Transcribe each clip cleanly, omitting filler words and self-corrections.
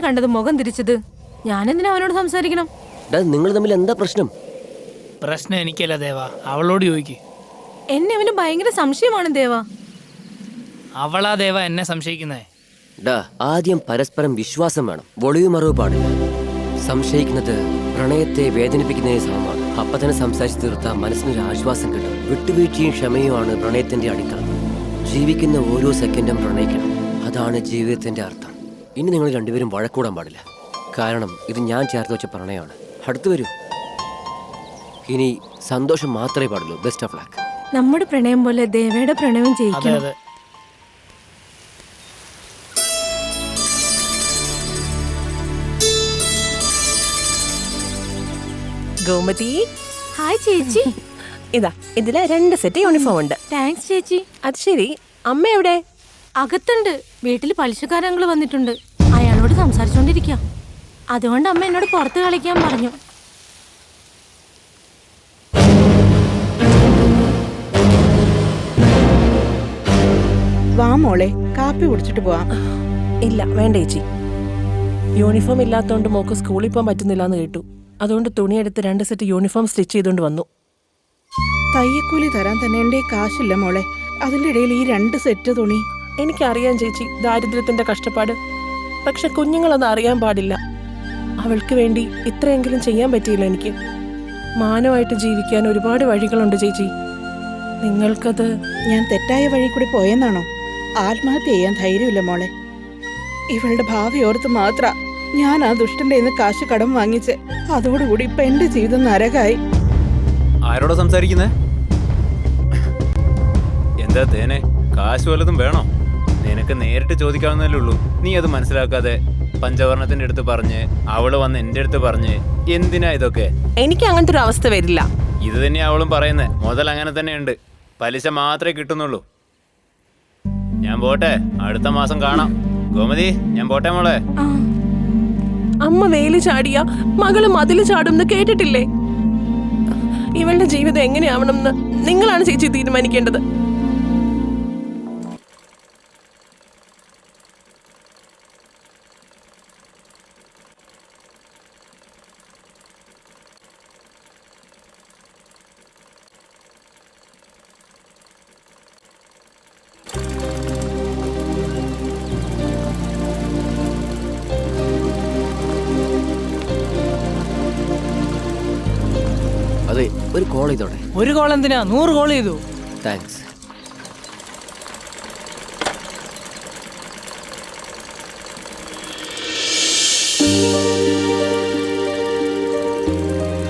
കണ്ടത് മുഖം തിരിച്ചത്. ഞാനെന്തിനാ അവനോട് സംസാരിക്കണം? നിങ്ങൾ തമ്മിൽ എന്താ പ്രശ്നം? പ്രശ്നം എനിക്കല്ല ദേവ, അവളോട് ചോദിക്ക്. എന്നെ അവന് ഭയങ്കര സംശയമാണ് ദേവ. അവളാ ദേവ എന്നെ സംശയിക്കുന്നേ. ആദ്യം പരസ്പരം വിശ്വാസം വേണം, ഒളിവും അറിവ് പാടില്ല. സംശയിക്കുന്നത് പ്രണയത്തെ വേദനിപ്പിക്കുന്നതിന് സമമാണ്. അപ്പൊ തന്നെ സംസാരിച്ച് തീർത്താൽ മനസ്സിനൊരു ആശ്വാസം കിട്ടും. വിട്ടുവീഴ്ചയും ക്ഷമയുമാണ് പ്രണയത്തിന്റെ അടിത്തറ. ജീവിക്കുന്ന ഓരോ സെക്കൻഡും പ്രണയിക്കണം, അതാണ് ജീവിതത്തിന്റെ അർത്ഥം. ഇനി നിങ്ങൾ രണ്ടുപേരും വഴക്കൂടാൻ പാടില്ല, കാരണം ഇത് ഞാൻ ചേർത്ത് വെച്ച പ്രണയമാണ്. അടുത്തു വരൂ. ഇനി സന്തോഷം മാത്രമേ പാടുള്ളൂ. Best of luck. നമ്മുടെ പ്രണയം പോലെ ദേവയുടെ പ്രണയവും ജയിക്കണം. അതെ. ഗോമതി, ഹായ് ചേച്ചി. ഇതാ ഇതില് 2 സെറ്റ് യൂണിഫോം ഉണ്ട്. താങ്ക്സ് ചേച്ചി. അത് ശരി, അമ്മ എവിടെ? അകത്തുണ്ട്. വീട്ടിൽ പലിശക്കാരങ്ങൾ വന്നിട്ടുണ്ട്. അയാളോട് സംസാരിച്ചോണ്ടിരിക്കാം. അതുകൊണ്ട് അമ്മ എന്നോട് പുറത്ത് കളിക്കാൻ പറഞ്ഞു. വാ മോളെ, കാപ്പി കുടിച്ചിട്ട് പോവാം. ഇല്ല വേണ്ട ചേച്ചി, യൂണിഫോം ഇല്ലാത്തോണ്ട് മോക്ക് സ്കൂളിൽ പോകാൻ പറ്റുന്നില്ല എന്ന് കേട്ടു. അതുകൊണ്ട് തുണിയെടുത്ത് 2 സെറ്റ് യൂണിഫോം സ്റ്റിച്ച് ചെയ്തുകൊണ്ട് വന്നു. തയ്യക്കൂലി തരാൻ തന്നെ എൻ്റെ കാശില്ല മോളെ. അതിൻ്റെ ഇടയിൽ ഈ 2 സെറ്റ് തുണി. എനിക്കറിയാം ചേച്ചി ദാരിദ്ര്യത്തിന്റെ കഷ്ടപ്പാട്. പക്ഷെ കുഞ്ഞുങ്ങളത് അറിയാൻ പാടില്ല. അവൾക്ക് വേണ്ടി ഇത്രയെങ്കിലും ചെയ്യാൻ പറ്റിയില്ല എനിക്ക്. മാനമായിട്ട് ജീവിക്കാൻ ഒരുപാട് വഴികളുണ്ട് ചേച്ചി. നിങ്ങൾക്കത്... ഞാൻ തെറ്റായ വഴി കൂടി പോയെന്നാണോ? ആത്മഹത്യ ചെയ്യാൻ ധൈര്യമില്ല മോളെ. ഇവളുടെ ഭാവി ഓർത്ത് മാത്ര ഞാൻ ആ ദുഷ്ടന്റെ നിന്ന് കാശ് കടം വാങ്ങിച്ച്. അതോടുകൂടി ഇപ്പൊ എന്റെ ജീവിതം നരകായി. ആരോടാ സംസാരിക്കുന്നേ? എന്താ തേനെ, കാശ് വല്ലതും വേണോ? നിനക്ക് നേരിട്ട് ചോദിക്കാവുന്നതല്ലേ ഉള്ളൂ. നീ അത് മനസ്സിലാക്കാതെ പഞ്ചവർണത്തിന്റെ അടുത്ത് പറഞ്ഞ് അവള് വന്ന് എന്റെ അടുത്ത് പറഞ്ഞ് എന്തിനാ ഇതൊക്കെ? എനിക്ക് അങ്ങനത്തെ ഒരു അവസ്ഥ വരില്ല. ഇത് തന്നെയാ അവളും പറയുന്നേ. മുതൽ അങ്ങനെ തന്നെയുണ്ട്, പലിശ മാത്രമേ കിട്ടുന്നുള്ളൂ. ഞാൻ പോട്ടെ, അടുത്ത മാസം കാണാം. ഗോമതി, ഞാൻ പോട്ടെ മോളെ. അമ്മ വേലി ചാടിയ മകള് മതില് ചാടുമെന്ന് കേട്ടിട്ടില്ലേ? ഇവളുടെ ജീവിതം എങ്ങനെയാവണമെന്ന് നിങ്ങളാണ് ചേച്ചി തീരുമാനിക്കേണ്ടത്. അതെ, ഒരു കോൾ ചെയ്തോടെ. ഒരു കോൾ എന്തിനാ? 100 കോൾ ചെയ്തു. താങ്ക്സ്.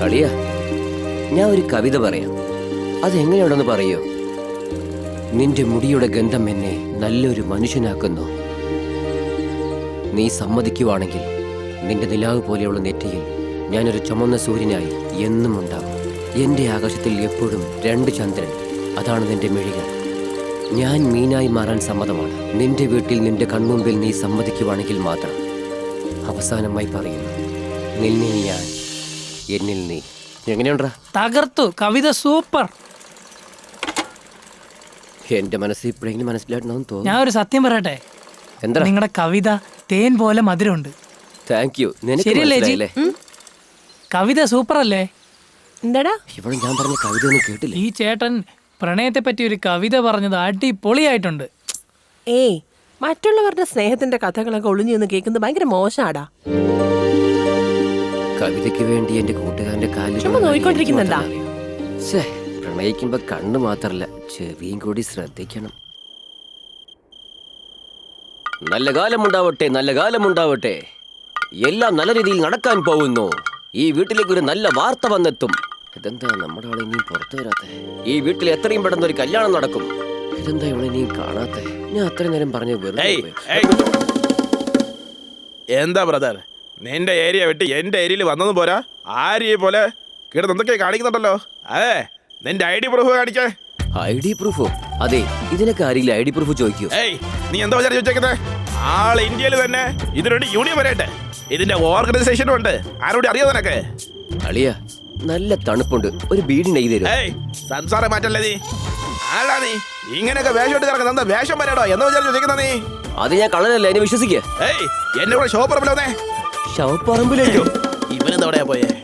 അളിയ, ഞാൻ ഒരു കവിത പറയാം. അതെങ്ങനെയുണ്ടെന്ന് പറയോ? നിന്റെ മുടിയുടെ ഗന്ധം എന്നെ നല്ലൊരു മനുഷ്യനാക്കുന്നു. നീ സമ്മതിക്കുവാണെങ്കിൽ നിന്റെ നിലാവ് പോലെയുള്ള നെറ്റിയിൽ ഞാനൊരു ചുമന്ന സൂര്യനായി എന്നും ഉണ്ടാകും. എൻ്റെ ആകാശത്തിൽ എപ്പോഴും 2 ചന്ദ്രൻ, അതാണ് നിന്റെ മിഴികൾ. ഞാൻ മീനായി മാറാൻ സമ്മതമാണ്. നിന്റെ വീട്ടിൽ നിന്റെ കൺമുമ്പിൽ നീ സമ്മതിക്കുവാണെങ്കിൽ മാത്രം. അവസാനമായി പറയുന്നു, നിന്നിൽ ഞാൻ, എന്നിൽ നീ. എങ്ങനെയുണ്ടാ? തകർത്തു. കവിത സൂപ്പർ. എന്റെ മനസ്സിൽ ഇപ്പോഴെങ്കിലും മനസ്സിലായിട്ടുണ്ടാവും തോന്നുന്നു. ഞാൻ ഒരു സത്യം പറയട്ടെ, എന്താ? നിങ്ങളുടെ കവിത തേൻ പോലെ മധുരമുണ്ട്. Thank you. ശരിയല്ലേ ചേച്ചി? കവിത സൂപ്പർ അല്ലേ? എന്താടാ ഇവിടെ ഞാൻ പറഞ്ഞ കവിത ഒന്നും കേട്ടില്ല. ഈ ചേട്ടൻ പ്രണയത്തെ പറ്റി ഒരു കവിത പറഞ്ഞത് അടിപൊളിയായിട്ടുണ്ട്. ഏയ്, മറ്റുള്ളവരുടെ സ്നേഹത്തിന്റെ കഥകളൊക്കെ ഒളിഞ്ഞു നിന്ന് കേൾക്കുന്നത് ഭയങ്കര മോശാടാ. കവിതയ്ക്ക് വേണ്ടി എന്റെ കൂട്ടുകാരന്റെ കാലിൽ ചുമ്മാ നോയിക്കൊണ്ടിരിക്കുന്നെന്താ? പ്രണയിക്കുമ്പോ കണ്ണു മാത്രല്ല, ചെവിയും കൂടി ശ്രദ്ധിക്കണം. നല്ല കാലമുണ്ടാവട്ടെ, നല്ല കാലമുണ്ടാവട്ടെ. എല്ലാം നല്ല രീതിയിൽ നടക്കാൻ പോകുന്നു. ഈ വീട്ടിലേക്ക് ഒരു നല്ല വാർത്ത വന്നെത്തും. ഇതെന്താ നമ്മുടെ ആളെ ഇനിയും പുറത്തു വരാത്തെ? ഈ വീട്ടിൽ എത്രയും പെട്ടെന്ന് ഒരു കല്യാണം നടക്കും. ഇതെന്താ ഇവിടെ ഇനിയും കാണാത്തെ? ഞാൻ അത്രയും നേരം പറഞ്ഞു വെറുതെ. എന്താ ബ്രദർ, നിന്റെ ഏരിയ വിട്ട് എന്റെ ഏരിയയിൽ വന്നതും പോരാ, ആര്യെ പോലെ കിടന്ന് എന്തൊക്കെ കാണിക്കുന്നുണ്ടല്ലോ. അതെ, നിന്റെ ID പ്രൂഫ് കാണിക്കേ. ID പ്രൂഫോ? അതെ, ഇതിനൊക്കെ ആരെങ്കിലും ID പ്രൂഫ് ചോദിക്കൂ? നീ എന്താ വിചാരിച്ചു ചോദിക്കുന്നത്? ആൾ ഇന്ത്യയിൽ തന്നെ ഇതിനൊരു യൂണിയൻ വരട്ടെ, ഇതിന്റെ ഓർഗനൈസേഷനും ഉണ്ട്. ആരോട് അറിയോ നിനക്ക്? അളിയ, നല്ല തണുപ്പുണ്ട്, ഒരു ബീഡി നെയ്ത് തരും. സംസാരം മാറ്റല്ലേ നീ. ആടാ നീ ഇങ്ങനെയൊക്കെ വേഷം ഇട്ട് കിടക്കുന്ന എന്താ വേഷം വരാടോ എന്ന് വിചാരിച്ചു ചോദിക്കുന്ന നീ? അത് ഞാൻ കള്ളനല്ല, എന്നെ വിശ്വസിക്കേ. ഏയ് എന്നെ കൂടെ ഷോപ്പറമ്പിൽ വന്നേ. ശവപ്പറമ്പിലേക്കോ? ഇവനെന്താ പോയേ?